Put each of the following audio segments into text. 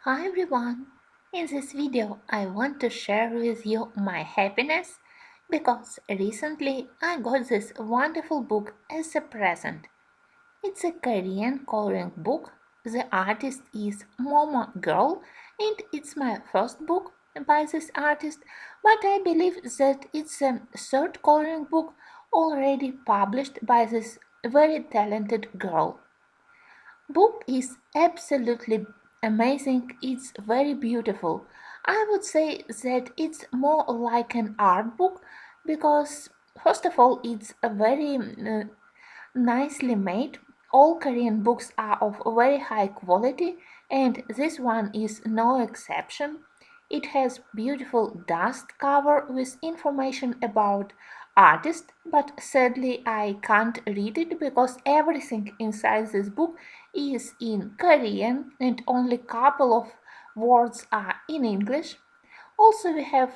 Hi everyone! In this video I want to share with you my happiness because recently I got this wonderful book as a present. It's a Korean coloring book. The artist is Momo Girl and it's my first book by this artist, but I believe that it's a third coloring book already published by this very talented girl. Book is absolutely amazing. It's very beautiful. I would say that it's more like an art book because first of all it's a very nicely made. All Korean books are of very high quality and this one is no exception. It has beautiful dust cover with information about artist, but sadly I can't read it because everything inside this book is in Korean and only couple of words are in English. Also we have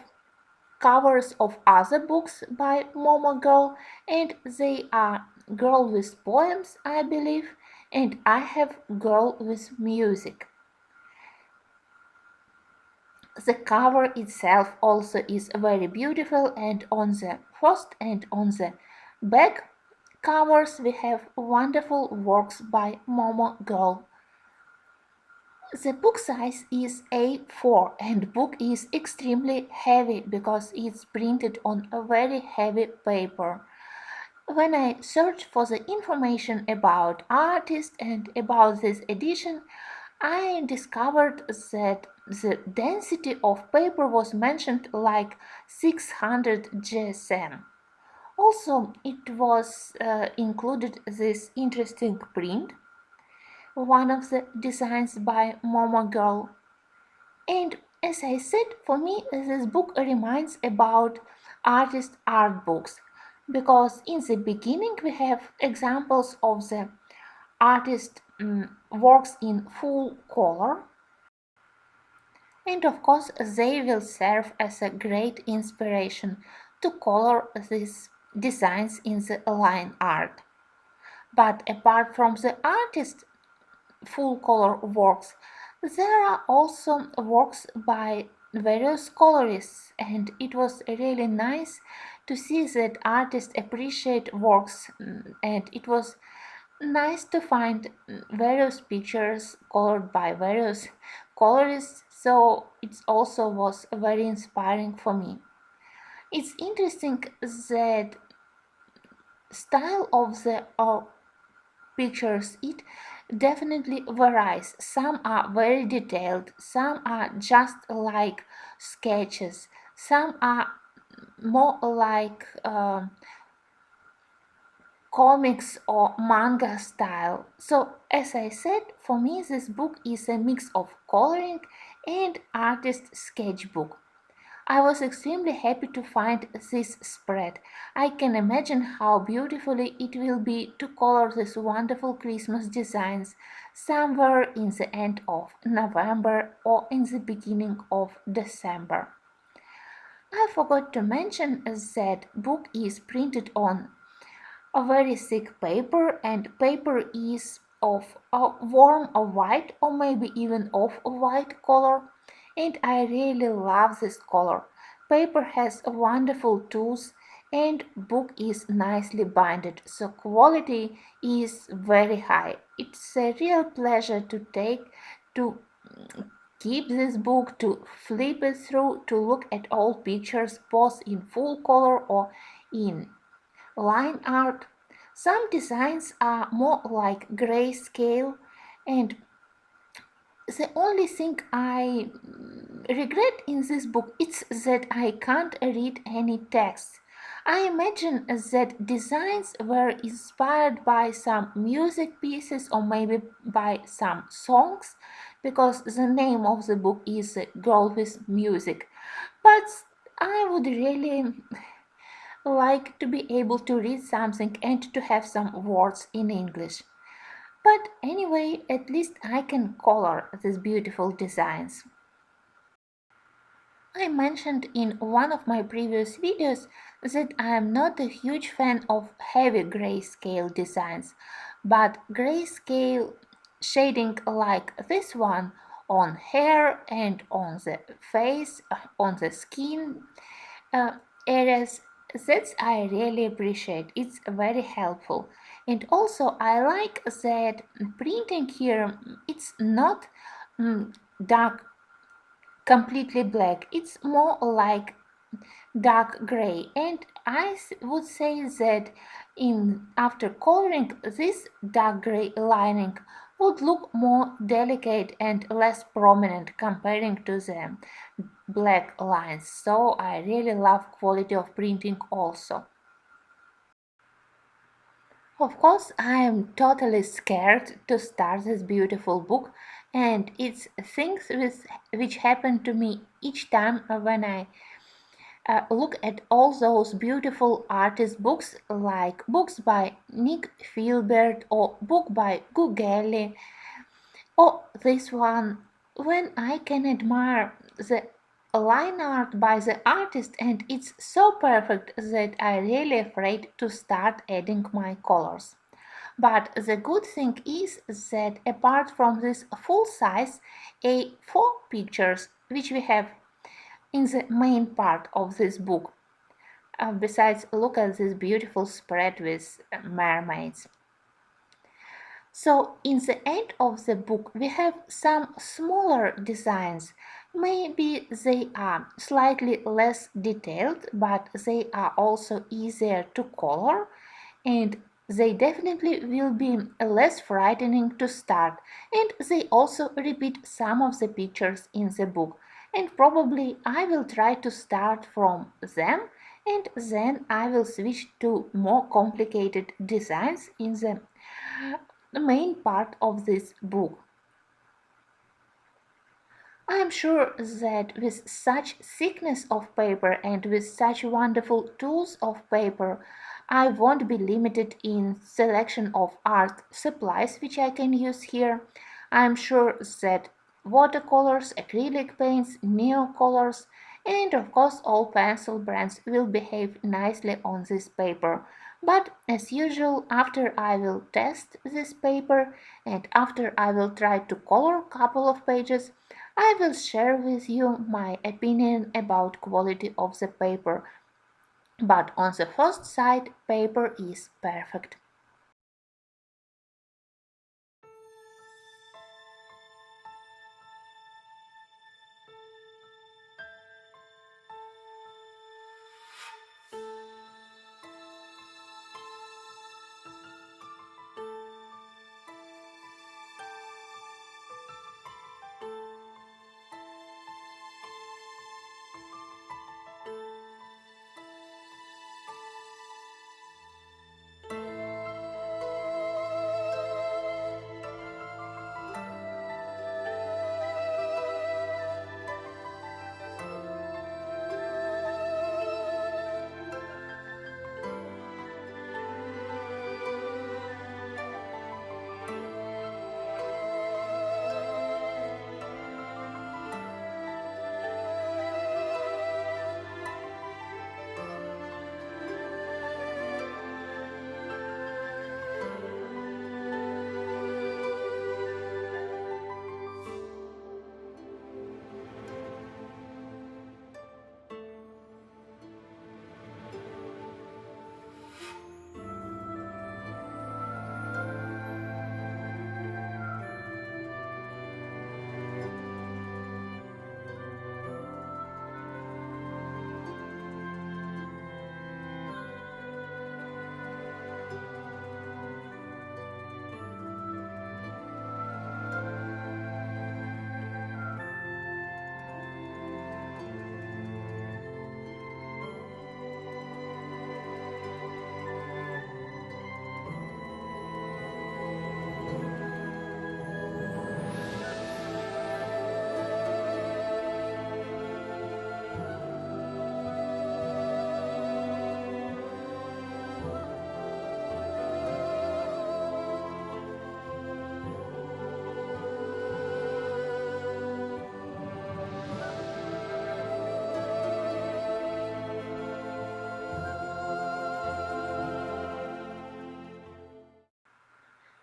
covers of other books by Momo Girl, and they are Girl with Poems, I believe, and I have Girl with Music. The cover itself also is very beautiful, and on the first and on the back covers we have wonderful works by Momo Girl. The book size is A4 and book is extremely heavy because it's printed on a very heavy paper. When I searched for the information about artists and about this edition, I discovered that the density of paper was mentioned like 600 GSM. Also, it was included this interesting print, one of the designs by Momo Girl. And as I said, for me, this book reminds about artist art books because in the beginning we have examples of the artist works in full color, and of course they will serve as a great inspiration to color these designs in the line art. But apart from the artist full color works, there are also works by various colorists, and it was really nice to see that artists appreciate works, and it was nice to find various pictures colored by various colorists, so it also was very inspiring for me. It's interesting that style of the pictures it definitely varies. Some are very detailed, some are just like sketches, some are more like comics or manga style. So as I said, for me this book is a mix of coloring and artist sketchbook. I was extremely happy to find this spread. I can imagine how beautifully it will be to color these wonderful Christmas designs somewhere in the end of November or in the beginning of December. I forgot to mention that book is printed on a very thick paper, and paper is of a warm or white or maybe even of a white color, and I really love this color. Paper has a wonderful tools and book is nicely binded, so quality is very high. It's a real pleasure to take to keep this book, to flip it through, to look at all pictures both in full color or in line art. Some designs are more like grayscale, and the only thing I regret in this book is that I can't read any text. I imagine that designs were inspired by some music pieces or maybe by some songs because the name of the book is Girl with Music. But I would really like to be able to read something and to have some words in English. But anyway, at least I can color these beautiful designs. I mentioned in one of my previous videos that I am not a huge fan of heavy grayscale designs, but grayscale shading like this one on hair and on the face, on the skin uh, areas. That I really appreciate. It's very helpful. And also I like that printing here, it's not dark completely black. It's more like dark gray, and would say that in after coloring this dark gray lining would look more delicate and less prominent comparing to the black lines. So I really love quality of printing also. Of course, I am totally scared to start this beautiful book, and it's things which happen to me each time when I look at all those beautiful artist books, like books by Nick Filbert or book by Gugeli, or this one, when I can admire the line art by the artist and it's so perfect that I really afraid to start adding my colors. But the good thing is that apart from this full size A4 pictures which we have in the main part of this book, besides look at this beautiful spread with mermaids. So in the end of the book we have some smaller designs. Maybe they are slightly less detailed, but they are also easier to color, and they definitely will be less frightening to start, and they also repeat some of the pictures in the book, and probably I will try to start from them, and then I will switch to more complicated designs in the main part of this book. I am sure that with such thickness of paper and with such wonderful tools of paper, I won't be limited in selection of art supplies which I can use here. I am sure that watercolors, acrylic paints, neocolors, and of course all pencil brands will behave nicely on this paper. But as usual, after I will test this paper and after I will try to color couple of pages, I will share with you my opinion about quality of the paper. But on the first sight, paper is perfect.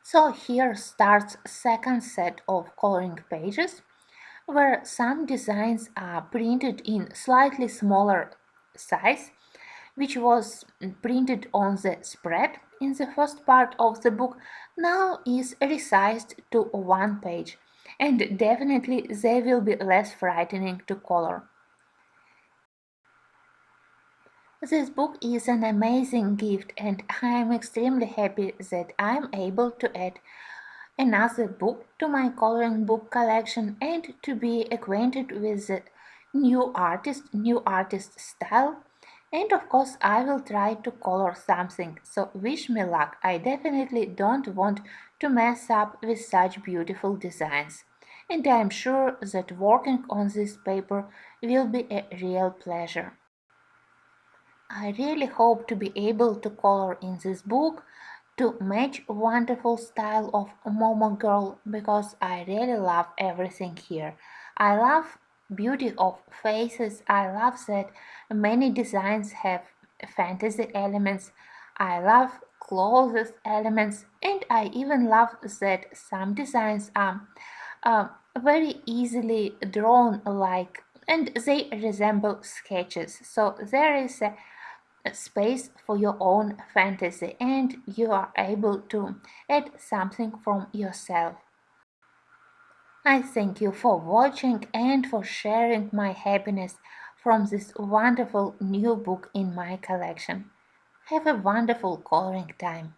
So here starts second set of coloring pages. where some designs are printed in slightly smaller size, which was printed on the spread in the first part of the book, now is resized to one page, and definitely they will be less frightening to color. This book is an amazing gift, and I am extremely happy that I am able to add another book to my coloring book collection and to be acquainted with the new artist style. And of course, I will try to color something. So wish me luck. I definitely don't want to mess up with such beautiful designs. And I am sure that working on this paper will be a real pleasure. I really hope to be able to color in this book to match wonderful style of Momo Girl because I really love everything here. I love beauty of faces. I love that many designs have fantasy elements. I love clothes elements, and I even love that some designs are uh, very easily drawn like and they resemble sketches. So there is a space for your own fantasy and you are able to add something from yourself. I thank you for watching and for sharing my happiness from this wonderful new book in my collection. Have a wonderful coloring time.